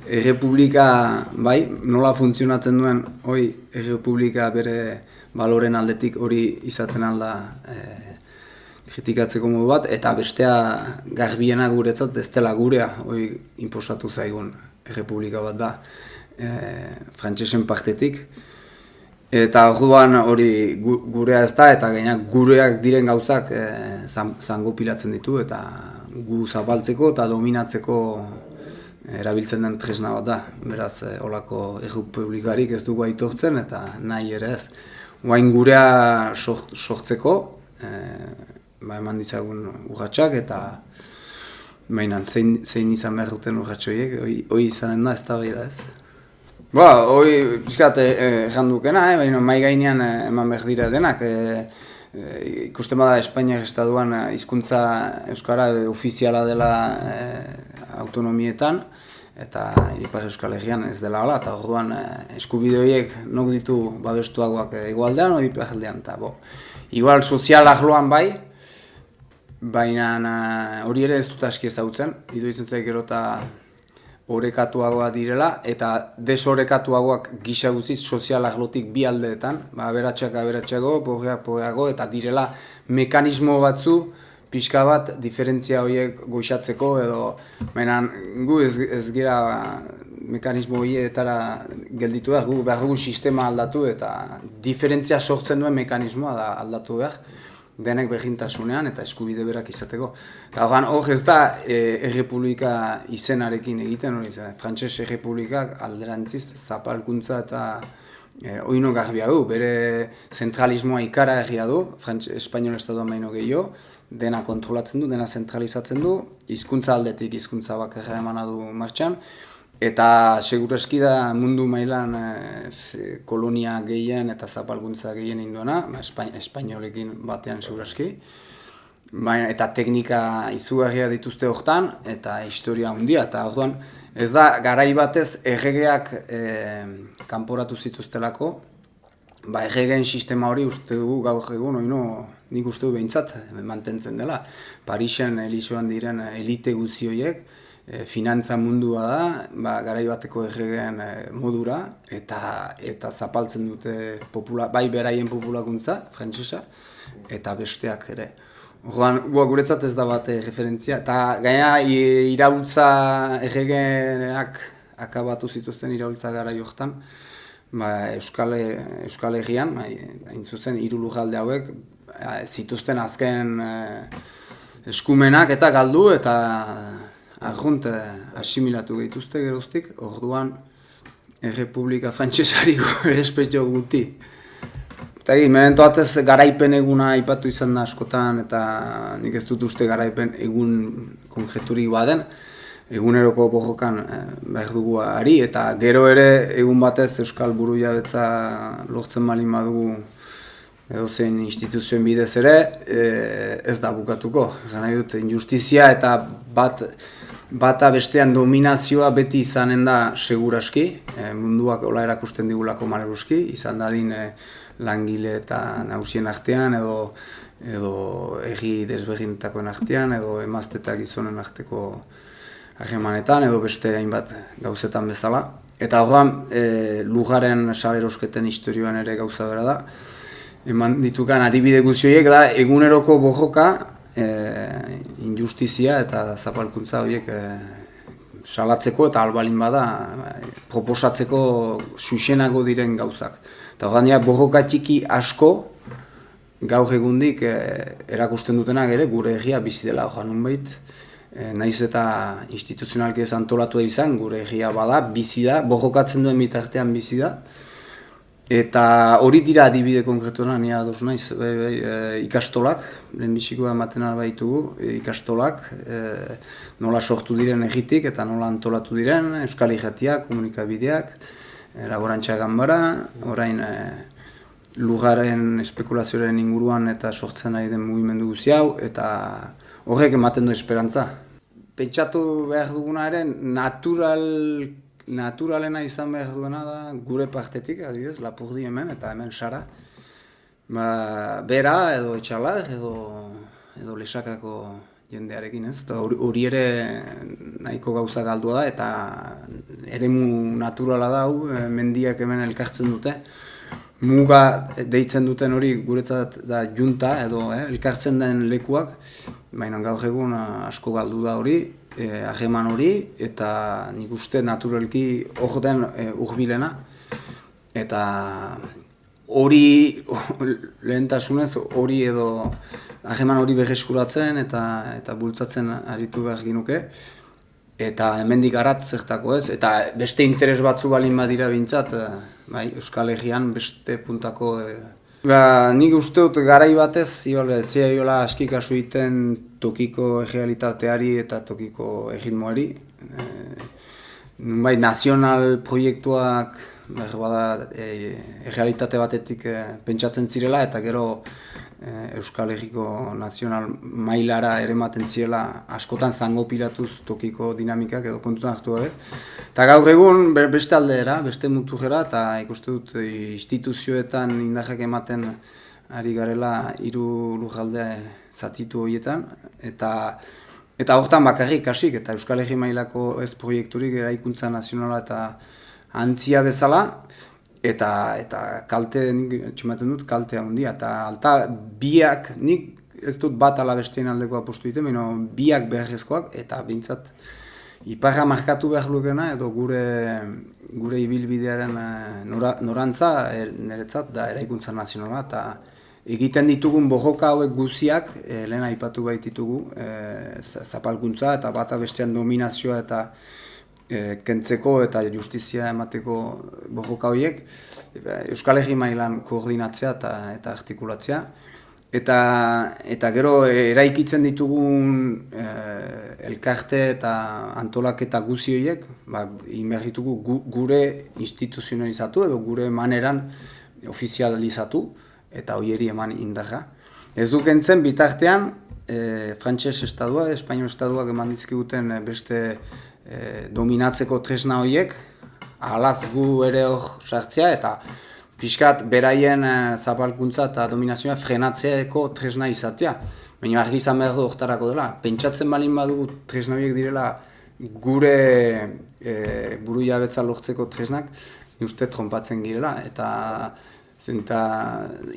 Errepublika, bai, nola funtzionatzen duen, Errepublika bere baloren aldetik hori izaten alda kritikatzeko modu bat, eta bestea garbiena guretzat ez dela gurea, inposatu zaigun Errepublika bat da, frantsesen partetik. Eta orduan hori gurea ez da, eta gainak gureak diren gauzak zango pilatzen ditu, eta gu zapaltzeko eta dominatzeko erabiltzen den tresna bat da. Beraz, holako errepublikarik ez dugu aitortzen, eta nahi ere ez. Oain gurea sortzeko, eman ditzagun urratsak, eta zein izan behar duten urratxoiek, hori izanen da, ez da bai da ez. Hori pixkat errandukena, baina mai gainean eman behar dira denak. Ikusten bada Espainiak estaduan hizkuntza euskara ofiziala dela autonomietan, eta Ipar Euskal Herrian ez dela hala, eta orduan eskubide horiek nok ditu babestuagoak hegoaldean o iparraldean. Igual sozial arloan bai, baina hori ere ez dut aski ezagutzen, iruditzen zait gero eta orekatuagoa direla, eta desorekatuagoak gisa guziz sozial arlotik bi aldeetan, aberatsago, pobreago, eta direla mekanismo batzu pixka bat diferentzia horiek goxatzeko, edo gu ez gira mekanismo horietara gelditu behar, gu behar dugu sistema aldatu, eta diferentzia sortzen duen mekanismoa da aldatu behar, denek berdintasunean eta eskubide berak izateko. Hor ez da errepublika izenarekin egiten, frantses errepublikak alderantziz zapalkuntza eta oino garbia du, bere zentralismoa ikara egia du, Espainiol Estatuan baino gehiago, dena kontrolatzen du, dena zentralizatzen du, hizkuntza aldetik hizkuntza bakarra emana du martxan, eta segurazki da mundu mailan kolonia gehien eta zapalkuntza gehien induena, espainolekin batean segurazki, eta teknika izugarria dituzte hortan, eta historia handia, eta orduan ez da garai batez erregeak kanporatu zituztelako, erregeen sistema hori uste dugu gaur egun, nik uste du behintzat mantentzen dela. Parisen elizoan diren elite guzti horiek, finantza mundua da, garai bateko erregeen modura, eta zapaltzen dute bai beraien populakuntza, frantsesa, eta besteak ere. Orduan, guretzat ez da bat referentzia, eta gaina iraultza erregeak akabatu zituzten iraultza gara jortan, Euskal Herrian, hain zuzen, 3 lurralde hauek, zituzten azken eskumenak eta galdu, eta arrunt asimilatu gehituzte geroztik, orduan Errepublika Frantsesari errespetu guti. Eta memento batez garaipen eguna aipatu izan da askotan, eta nik ez dut uste garaipen egun konkreturik baden, eguneroko borrokan behar dugu ari, eta gero ere egun batez Euskal Burujabetza lortzen balin badugu edozein instituzioen bidez ere, ez da bukatuko. Gana dut, injustizia eta bata bestean dominazioa beti izanen da seguraski, munduak hola erakusten digulako maleruski, izan dadin langile eta nagusien artean, edo herri desberdinetakoen artean, edo emazte eta gizonen arteko harremanetan, edo beste hainbat gauzetan bezala. Eta orduan, lujaren salerosketen historioan ere gauza bera da. Eman ditukan adibide guzioiek da, eguneroko borroka, injustizia eta zapalkuntza horiek salatzeko eta albalin bada proposatzeko xuxenago diren gauzak. Eta orduan, borroka txiki asko, gaur egundik erakusten dutenak ere gure herria bizi dela. Orduan, nunbait, nahiz eta instituzionalki ez antolatu izan, gure herria bada, bizi da, borrokatzen duen bitartean bizi da. Eta hori dira adibide konkretuena, ni ados naiz, ikastolak, lehenbizikoa ematen baitugu, ikastolak, nola sortu diren egitik eta nola antolatu diren, Euskal Irratiak, komunikabideak, laborantza ganbara, orain lugaren espekulazioaren inguruan eta sortzen ari den mugimendu guzi hau, eta horrek ematen du esperantza. Pentsatu behar duguna ere, naturalena izan behar duena da gure partetik, adibidez, Lapurdi hemen eta hemen Sara. Bera edo Etxalar edo Lesakako jendearekin, ez? Hori ere nahiko gauza galdua da eta eremu naturala dau, mendiak hemen elkartzen dute. Muga deitzen duten hori guretzat da junta edo elkartzen den lekuak, baina gaur egun asko galdu da hori, hageman hori, eta nik uste naturalki hor den hurbilena. Eta hori lehentasunez hori edo hageman hori berreskuratzen eta bultzatzen aritu behar ginuke. Eta hemendik arat zertako ez, eta beste interes batzu balin badira bintzat, bai, Euskal Herrian beste puntako. Nik uste dut garai batez, etzea iola aski kasu egiten tokiko errealitateari eta tokiko erritmoari. Bai, nazional proiektuak errealitate batetik pentsatzen zirela, eta gero Euskal Herriko nazional mailara erematen zirela askotan zango pilatuz tokiko dinamikak edo kontutan hartu gabe. Eta gaur egun beste aldera, beste muturera, eta ikuste dut instituzioetan indarrak ematen ari garela hiru lujalde zatitu horietan. Eta hortan bakarrik kasik, eta Euskal Herri mailako ez proiekturik eraikuntza nazionala eta antzia bezala, eta kalte, nik txematen dut, kalte handia. Eta alta biak, nik ez dut bat ala besteen aldeko apostu egiten, baina biak beharrezkoak, eta bintzat iparra markatu behar lukena, edo gure ibilbidearen norantza, niretzat, da eraikuntza nazionala, eta egiten ditugun borroka hauek guziak, lehen aipatu baititugu, zapalkuntza eta bata bestean dominazioa eta kentzeko eta justizia emateko borroka horiek, Euskal Herri mailan koordinatzea eta artikulatzea. Eta gero eraikitzen ditugun elkarte eta antolaketa guzi horiek, behar ditugu gure instituzionalizatu edo gure maneran ofizializatu eta horieri eman indarra. Ez du kentzen bitartean frantses estadua, espainol estaduak eman dizkiguten beste dominatzeko tresna horiek, ahalaz gu ere hor sartzea eta pixkat beraien zapalkuntza eta dominazioa frenatzeko tresna izatea. Baina argi izan behar du hortarako dela. Pentsatzen balin badugu tresna horiek direla gure buru jabetza lortzeko tresnak, uste trompatzen girela. Eta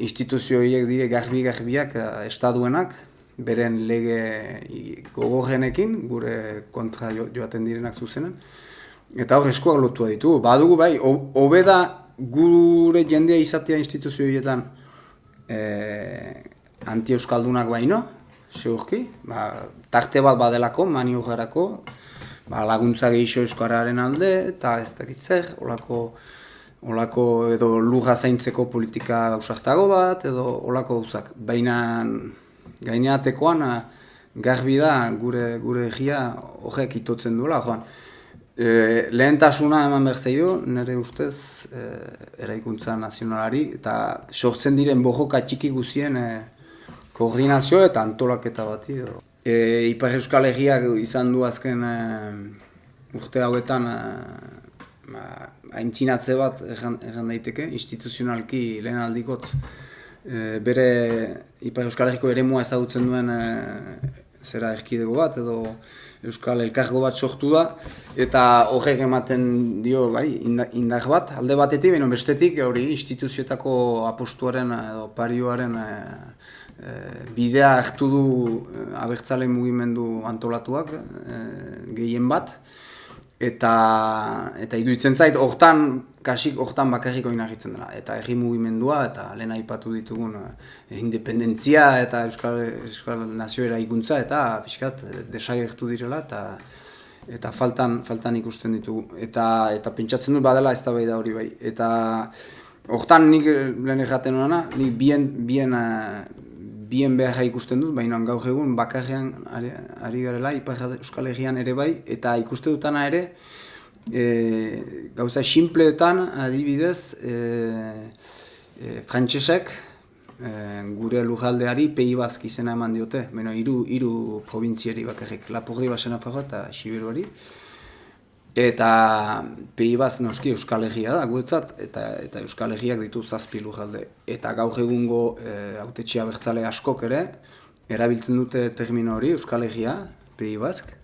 instituzio horiek dire garbiak estaduenak, beren lege gogorrenekin, gure kontra joaten direnak zuzenen. Eta hor eskuak lotua ditugu. Badugu bai, hobeda gure jendea izatea instituzio horietan anti-euskaldunak baino, segurki. Tarte bat badelako, maniogarako, laguntza gehiago euskararen alde, eta ez dakit zer, olako edo lurra zaintzeko politika gauzartago bat, edo olako gauzak. Baina gaineatekoan garbi da gure egia horrek itotzen duela. Lehentasuna eman behar zaio, nire ustez eraikuntza nazionalari, eta sortzen diren borroka txiki guzien koordinazio eta antolaketa bati. Ipar Euskal Herriak izan du azken urte hauetan aintzinatze bat erran daiteke, instituzionalki lehen aldikotz. Bere Ipar Euskal Herriko eremua ezagutzen duen zera erkidego bat edo Euskal Elkargo bat sortu da, eta horrek ematen dio indar bat, alde batetik, baina bestetik hori instituzioetako apostuaren edo parioaren bidea hartu du abertzale mugimendu antolatuak gehien bat, eta iruditzen zait hortan bakarrik oinarritzen dela, eta herri mugimendua eta lehen aipatu ditugun independentzia eta Euskal Nazio eraikuntza eta pixkat desagertu direla eta faltan ikusten ditugu. Eta pentsatzen dut badela eztabaida hori bai. Eta hortan nik lehen erraten honana, nik bien beharra ikusten dut, baina gaur egun bakarrean ari garela Ipar Euskal Herrian ere bai, eta ikuste dutana ere, gauza sinpleetan adibidez frantsesek gure lurraldeari Pays Basque izena eman diote, hiru probintziari bakarrik, Lapurdi, Basen-Nafarroa eta Siberuari. Eta Pays Basque noski Euskal Herria da guretzat, eta Euskal Herriak ditu 7 lurralde. Eta gaur egungo hautetxe abertzale askok ere erabiltzen dute termino hori, Euskal Herria, Pays Basque.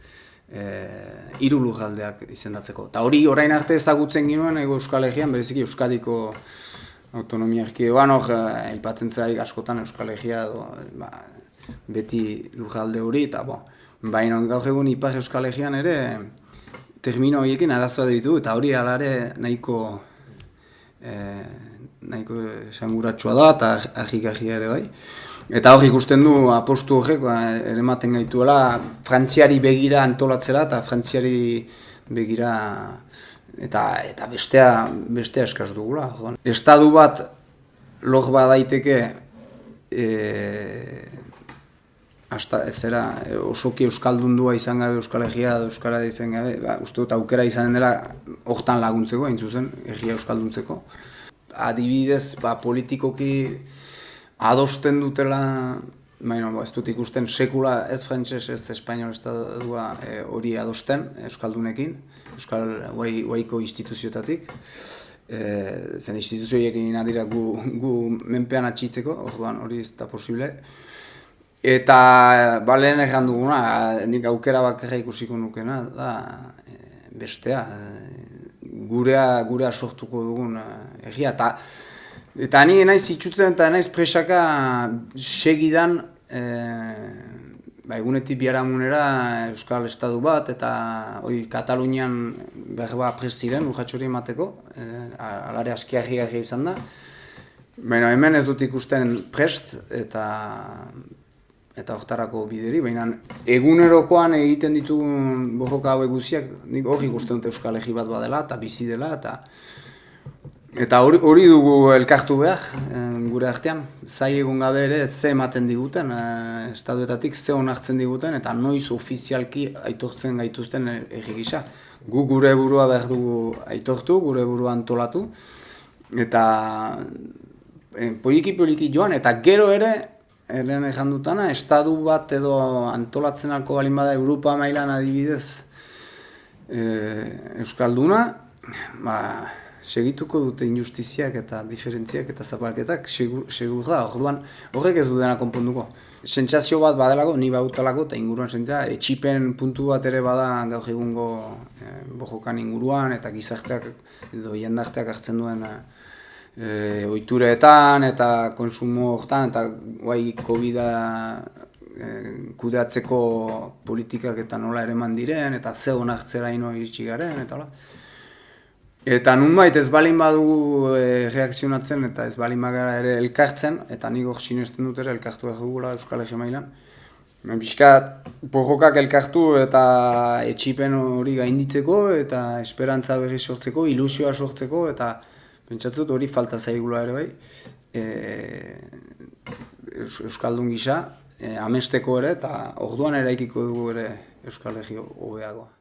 hiru lurraldeak izendatzeko. Eta hori orain arte ezagutzen ginuen Euskal Herrian, bereziki Euskadiko autonomia erkidegoan, aipatzen zerarik askotan Euskal Herria edo beti lurralde hori, eta baina gaur egun Ipar Euskal Herrian ere termino horiekin arazoa ditu, eta hori alare nahiko esanguratsua da, eta argi-garria ere bai. Eta hor ikusten du apostu horrek erematen gaituela Frantziari begira antolatzera eta Frantziari begira eta bestea eskaz dugula. Estadu bat lor badaiteke osoki euskaldundua izan gabe Euskal Herria edo Euskara izan gabe, uste dut aukera izanen dela hortan laguntzeko, hain zuzen, herria euskalduntzeko. Adibidez, politikoki adosten dutela, ez dut ikusten sekula ez frantses ez espainol estadua hori adosten euskaldunekin, euskal guaiko instituzioetatik. Zen instituzioekin adira gu menpean atxitzeko, orduan hori ez da posible. Eta lehen erran duguna, nik aukera bakarra ikusiko nukena, da bestea, gurea sortuko dugun egia. Eta ni naiz itxutzen eta naiz presaka segidan egunetik biharamunera Euskal Estadu bat eta Katalunian berba prest ziren urratxori emateko, alare aski-argia izan da. Baina hemen ez dut ikusten prest eta hortarako bideri, baina egunerokoan egiten ditugun borroka hauek guztiak, nik hori ikusten dut Euskal Herri bat badela eta bizi dela, eta hori dugu elkartu behar gure artean. Zai egun gabe ere ze ematen diguten, estaduetatik ze onartzen diguten, eta noiz ofizialki aitortzen gaituzten herri gisa. Gu gure burua behar dugu aitortu, gure burua antolatu, eta poliki joan, eta gero ere, lehen ejan dutana, estadu bat edo antolatzen alko balin bada Europa mailan adibidez Euskalduna, segituko dute injustiziak eta diferentziak eta zapalketak, segur da, orduan horrek ez du dena konponduko. Sentsazio bat badelako, ni bautalako, eta inguruan sentzia, etxipen puntu bat ere bada gaur egungo bojokan inguruan, eta gizarteak edo jendarteak hartzen duen ohituretan eta konsumo hortan, eta guai COVID-a kudeatzeko politikak eta nola ereman diren, eta ze onartzera ino iritsi garen, eta hola. Eta nunbait ez balin badugu reakzionatzen eta ez balin bagara ere elkartzen, eta nik hor sinesten dut ere elkartu behar dugula Euskal Herria mailan. Bizkat borrokak elkartu eta etxipen hori gainditzeko eta esperantza berri sortzeko, ilusioa sortzeko, eta pentsatzen hori falta zaigula ere bai. Euskaldun gisa, amesteko ere, eta orduan eraikiko dugu ere Euskal Herria hobeagoa.